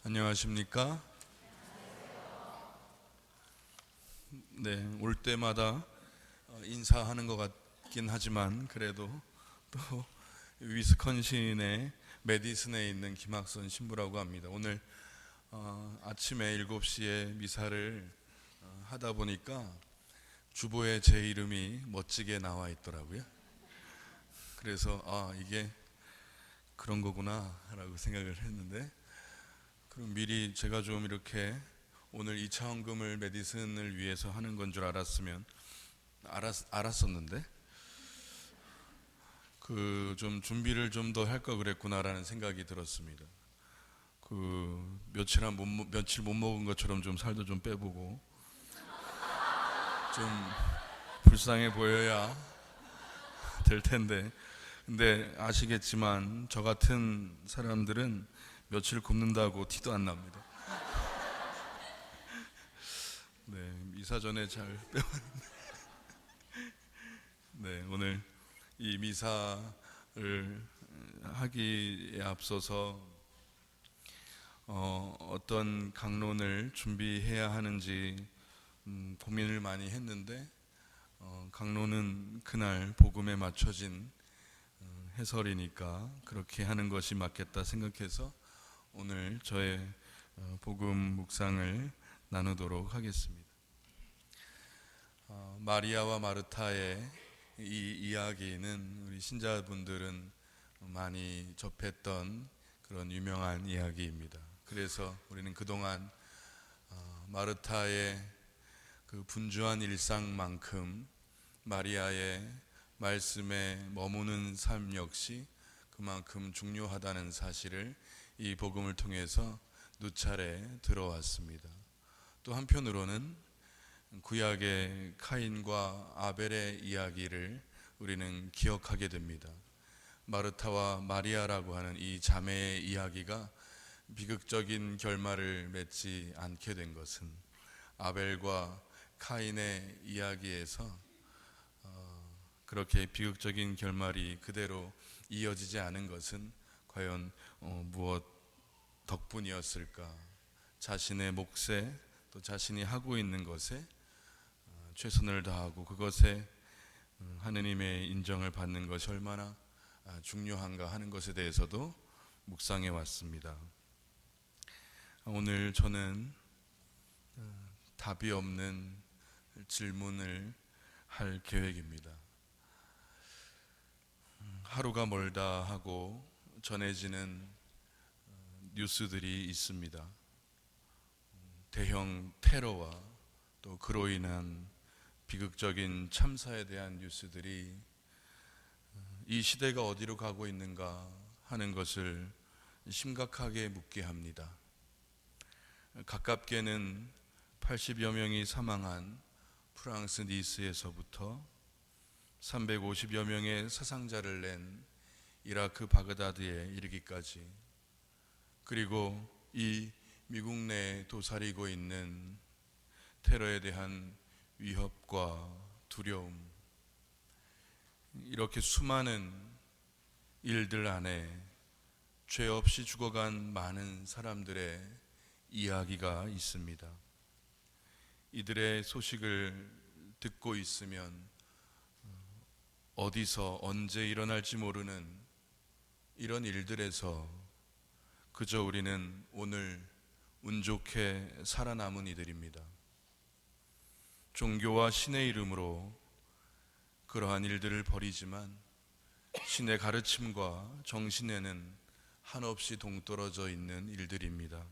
안녕하십니까? 네, 올 때마다 인사하는 것 같긴 하지만 그래도 또 위스콘신의 메디슨에 있는 김학선 신부라고 합니다. 오늘 아침에 7시에 미사를 하다 보니까 주보에 제 이름이 멋지게 나와 있더라고요. 그래서 이게 그런 거구나 라고 생각을 했는데, 그럼 미리 제가 좀 이렇게 오늘 이차원금을 메디슨을 위해서 하는 건 줄 알았으면 알았었는데 그 좀 준비를 좀 더 할 걸 그랬구나라는 생각이 들었습니다. 그 며칠 못 먹은 것처럼 좀 살도 좀 빼보고 좀 불쌍해 보여야 될 텐데, 근데 아시겠지만 저 같은 사람들은 며칠 굶는다고 티도 안 납니다. 네, 미사 전에 잘 빼왔는데 네, 오늘 이 미사를 하기에 앞서서 어떤 강론을 준비해야 하는지 고민을 많이 했는데, 강론은 그날 복음에 맞춰진 해설이니까 그렇게 하는 것이 맞겠다 생각해서 오늘 저의 복음 묵상을 나누도록 하겠습니다. 마리아와 마르타의 이 이야기는 우리 신자분들은 많이 접했던 그런 유명한 이야기입니다. 그래서 우리는 그동안 마르타의 그 분주한 일상만큼 마리아의 말씀에 머무는 삶 역시 그만큼 중요하다는 사실을 이 복음을 통해서 누차례 들어왔습니다. 또 한편으로는 구약의 카인과 아벨의 이야기를 우리는 기억하게 됩니다. 마르타와 마리아라고 하는 이 자매의 이야기가 비극적인 결말을 맺지 않게 된 것은, 아벨과 카인의 이야기에서 그렇게 비극적인 결말이 그대로 이어지지 않은 것은 과연 무엇 덕분이었을까? 자신의 몫에, 또 자신이 하고 있는 것에 최선을 다하고 그것에 하느님의 인정을 받는 것이 얼마나 중요한가 하는 것에 대해서도 묵상해 왔습니다. 오늘 저는 답이 없는 질문을 할 계획입니다. 하루가 멀다 하고 전해지는 뉴스들이 있습니다. 대형 테러와 또 그로 인한 비극적인 참사에 대한 뉴스들이 이 시대가 어디로 가고 있는가 하는 것을 심각하게 묻게 합니다. 가깝게는 80여 명이 사망한 프랑스 니스에서부터 350여 명의 사상자를 낸 이라크 바그다드에 이르기까지, 그리고 이 미국 내에 도사리고 있는 테러에 대한 위협과 두려움, 이렇게 수많은 일들 안에 죄 없이 죽어간 많은 사람들의 이야기가 있습니다. 이들의 소식을 듣고 있으면 어디서 언제 일어날지 모르는 이런 일들에서 그저 우리는 오늘 운 좋게 살아남은 이들입니다. 종교와 신의 이름으로 그러한 일들을 벌이지만 신의 가르침과 정신에는 한없이 동떨어져 있는 일들입니다.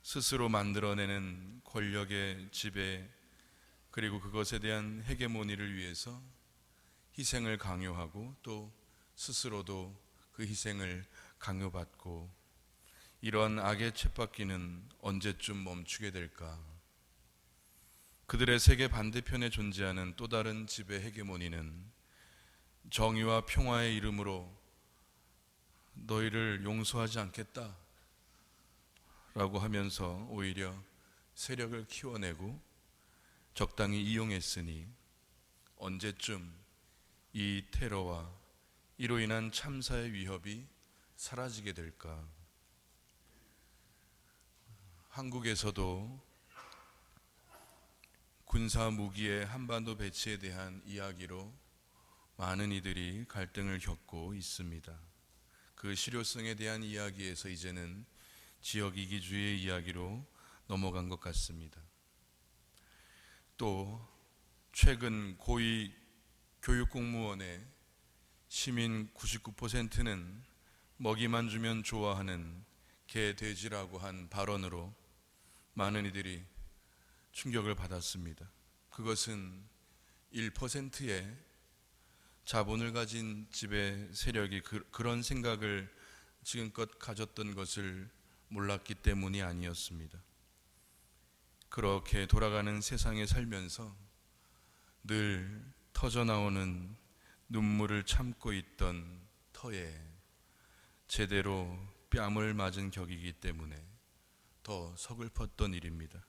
스스로 만들어내는 권력의 지배, 그리고 그것에 대한 헤게모니를 위해서 희생을 강요하고 또 스스로도 그 희생을 강요받고, 이러한 악의 쳇바퀴는 언제쯤 멈추게 될까? 그들의 세계 반대편에 존재하는 또 다른 지배 헤게모니는 정의와 평화의 이름으로 너희를 용서하지 않겠다 라고 하면서 오히려 세력을 키워내고 적당히 이용했으니 언제쯤 이 테러와 이로 인한 참사의 위협이 사라지게 될까? 한국에서도 군사 무기의 한반도 배치에 대한 이야기로 많은 이들이 갈등을 겪고 있습니다. 그 실효성에 대한 이야기에서 이제는 지역 이기주의의 이야기로 넘어간 것 같습니다. 또 최근 고위 교육 공무원의 시민 99%는 먹이만 주면 좋아하는 개, 돼지라고 한 발언으로 많은 이들이 충격을 받았습니다. 그것은 1%의 자본을 가진 지배 세력이 그런 생각을 지금껏 가졌던 것을 몰랐기 때문이 아니었습니다. 그렇게 돌아가는 세상에 살면서 늘 터져나오는 눈물을 참고 있던 터에 제대로 뺨을 맞은 격이기 때문에 더 서글펐던 일입니다.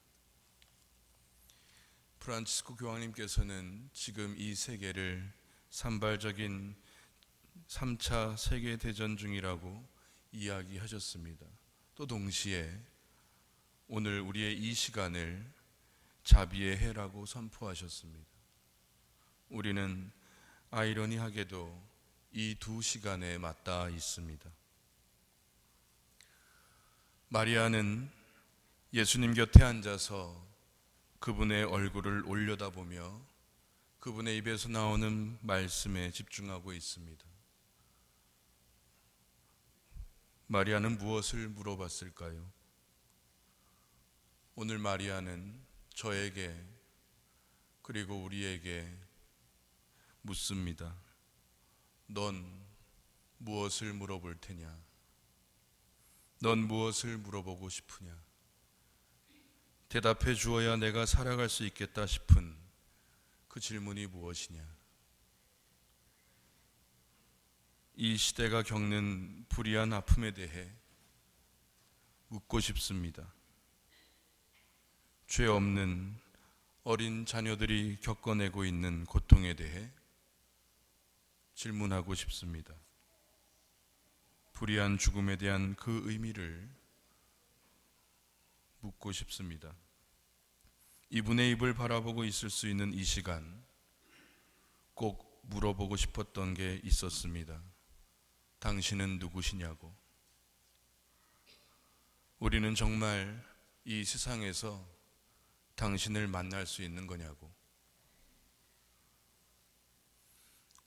프란치스코 교황님께서는 지금 이 세계를 산발적인 3차 세계대전 중이라고 이야기하셨습니다. 또 동시에 오늘 우리의 이 시간을 자비의 해라고 선포하셨습니다. 우리는 아이러니하게도 이 두 시간에 맞닿아 있습니다. 마리아는 예수님 곁에 앉아서 그분의 얼굴을 올려다보며 그분의 입에서 나오는 말씀에 집중하고 있습니다. 마리아는 무엇을 물어봤을까요? 오늘 마리아는 저에게 그리고 우리에게 묻습니다. 넌 무엇을 물어볼 테냐? 넌 무엇을 물어보고 싶으냐? 대답해 주어야 내가 살아갈 수 있겠다 싶은 그 질문이 무엇이냐? 이 시대가 겪는 불의한 아픔에 대해 묻고 싶습니다. 죄 없는 어린 자녀들이 겪어내고 있는 고통에 대해 질문하고 싶습니다. 불의한 죽음에 대한 그 의미를 묻고 싶습니다. 이분의 입을 바라보고 있을 수 있는 이 시간, 꼭 물어보고 싶었던 게 있었습니다. 당신은 누구시냐고. 우리는 정말 이 세상에서 당신을 만날 수 있는 거냐고.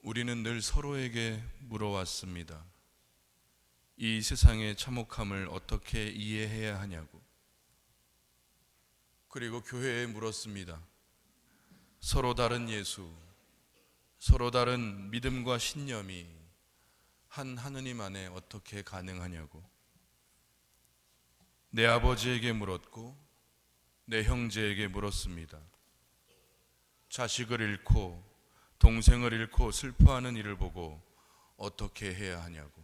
우리는 늘 서로에게 물어왔습니다. 이 세상의 참혹함을 어떻게 이해해야 하냐고. 그리고 교회에 물었습니다. 서로 다른 예수, 서로 다른 믿음과 신념이 한 하느님 안에 어떻게 가능하냐고. 내 아버지에게 물었고 내 형제에게 물었습니다. 자식을 잃고 동생을 잃고 슬퍼하는 이를 보고 어떻게 해야 하냐고.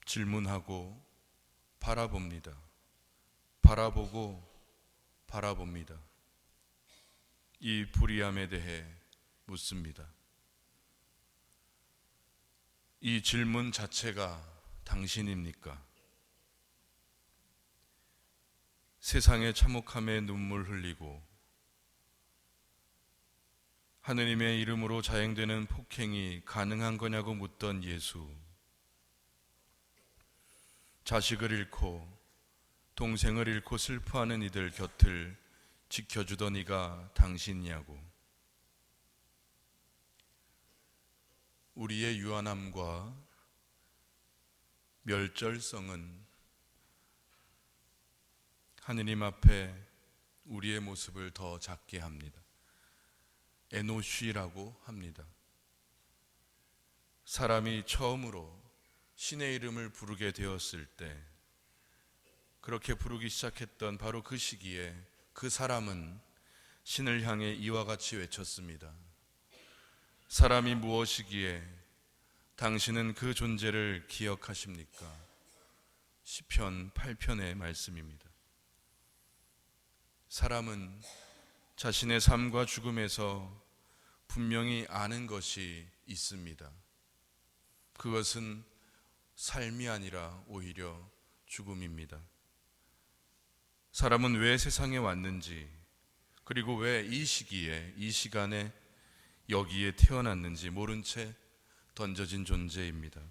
질문하고 바라봅니다. 바라보고 바라봅니다. 이 불의함에 대해 묻습니다. 이 질문 자체가 당신입니까? 세상의 참혹함에 눈물 흘리고 하느님의 이름으로 자행되는 폭행이 가능한 거냐고 묻던 예수. 자식을 잃고 동생을 잃고 슬퍼하는 이들 곁을 지켜주던 이가 당신이냐고. 우리의 유한함과 멸절성은 하느님 앞에 우리의 모습을 더 작게 합니다. 에노쉬라고 합니다. 사람이 처음으로 신의 이름을 부르게 되었을 때 그렇게 부르기 시작했던 바로 그 시기에 그 사람은 신을 향해 이와 같이 외쳤습니다. 사람이 무엇이기에 당신은 그 존재를 기억하십니까? 시편 8편의 말씀입니다. 사람은 자신의 삶과 죽음에서 분명히 아는 것이 있습니다. 그것은 삶이 아니라 오히려 죽음입니다. 사람은 왜 세상에 왔는지, 그리고 왜 이 시기에, 이 시간에 여기에 태어났는지 모른 채 던져진 존재입니다.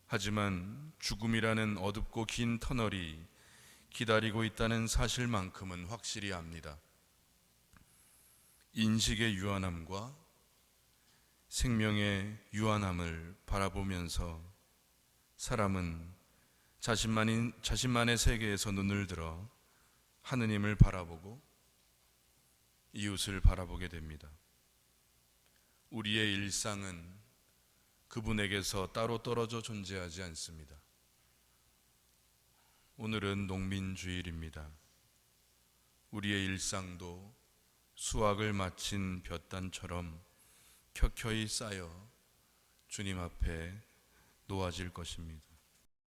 하지만 죽음이라는 어둡고 긴 터널이 기다리고 있다는 사실만큼은 확실히 압니다. 인식의 유한함과 생명의 유한함을 바라보면서 사람은 자신만의 세계에서 눈을 들어 하느님을 바라보고 이웃을 바라보게 됩니다. 우리의 일상은 그분에게서 따로 떨어져 존재하지 않습니다. 오늘은 농민주일입니다. 우리의 일상도 수확을 마친 볕단처럼 켜켜이 쌓여 주님 앞에 놓아질 것입니다.